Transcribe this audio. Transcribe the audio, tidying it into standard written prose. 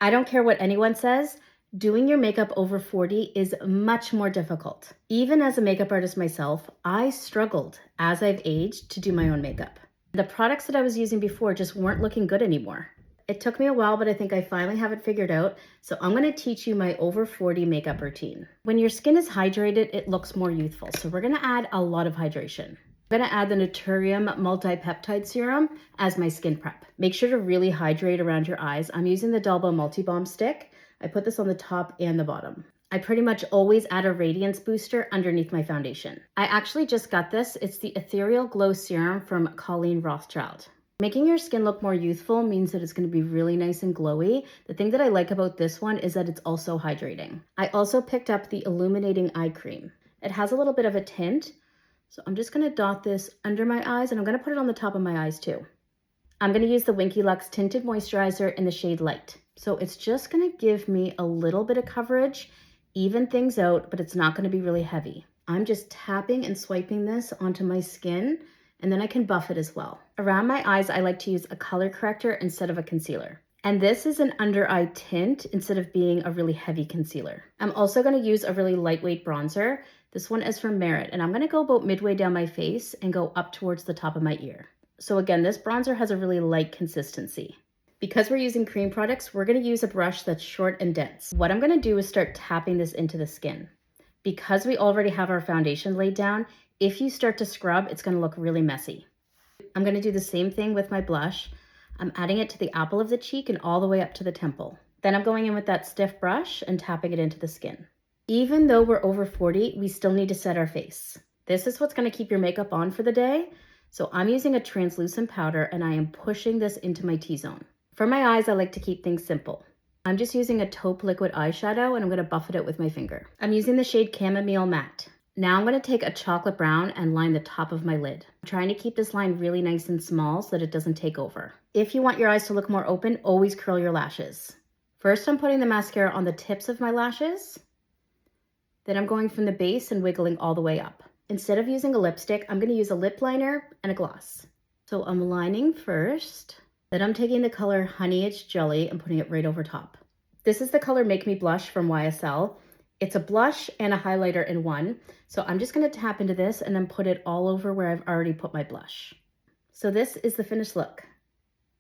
I don't care what anyone says, doing your makeup over 40 is much more difficult. Even as a makeup artist myself, I struggled as I've aged to do my own makeup. The products that I was using before just weren't looking good anymore. It took me a while, but I think I finally have it figured out. So I'm gonna teach you my over 40 makeup routine. When your skin is hydrated, it looks more youthful. So we're gonna add a lot of hydration. I'm gonna add the Naturium Multi-Peptide Serum as my skin prep. Make sure to really hydrate around your eyes. I'm using the Delbo Multi-Balm Stick. I put this on the top and the bottom. I pretty much always add a radiance booster underneath my foundation. I actually just got this. It's the Ethereal Glow Serum from Colleen Rothschild. Making your skin look more youthful means that it's going to be really nice and glowy. The thing that I like about this one is that it's also hydrating. I also picked up the Illuminating Eye Cream. It has a little bit of a tint, so I'm just gonna dot this under my eyes and I'm gonna put it on the top of my eyes too. I'm gonna use the Winky Lux Tinted Moisturizer in the shade Light. So it's just gonna give me a little bit of coverage, even things out, but it's not gonna be really heavy. I'm just tapping and swiping this onto my skin, and then I can buff it as well. Around my eyes, I like to use a color corrector instead of a concealer. And this is an under eye tint instead of being a really heavy concealer. I'm also gonna use a really lightweight bronzer. This one is from Merit, and I'm gonna go about midway down my face and go up towards the top of my ear. So again, this bronzer has a really light consistency. Because we're using cream products, we're gonna use a brush that's short and dense. What I'm gonna do is start tapping this into the skin. Because we already have our foundation laid down, if you start to scrub, it's gonna look really messy. I'm gonna do the same thing with my blush. I'm adding it to the apple of the cheek and all the way up to the temple. Then I'm going in with that stiff brush and tapping it into the skin. Even though we're over 40, we still need to set our face. This is what's gonna keep your makeup on for the day. So I'm using a translucent powder and I am pushing this into my T-zone. For my eyes, I like to keep things simple. I'm just using a taupe liquid eyeshadow and I'm gonna buff it out with my finger. I'm using the shade Chamomile Matte. Now I'm gonna take a chocolate brown and line the top of my lid. I'm trying to keep this line really nice and small so that it doesn't take over. If you want your eyes to look more open, always curl your lashes. First, I'm putting the mascara on the tips of my lashes. Then I'm going from the base and wiggling all the way up. Instead of using a lipstick, I'm gonna use a lip liner and a gloss. So I'm lining first, then I'm taking the color Honey It's Jelly and putting it right over top. This is the color Make Me Blush from YSL. It's a blush and a highlighter in one. So I'm just gonna tap into this and then put it all over where I've already put my blush. So this is the finished look.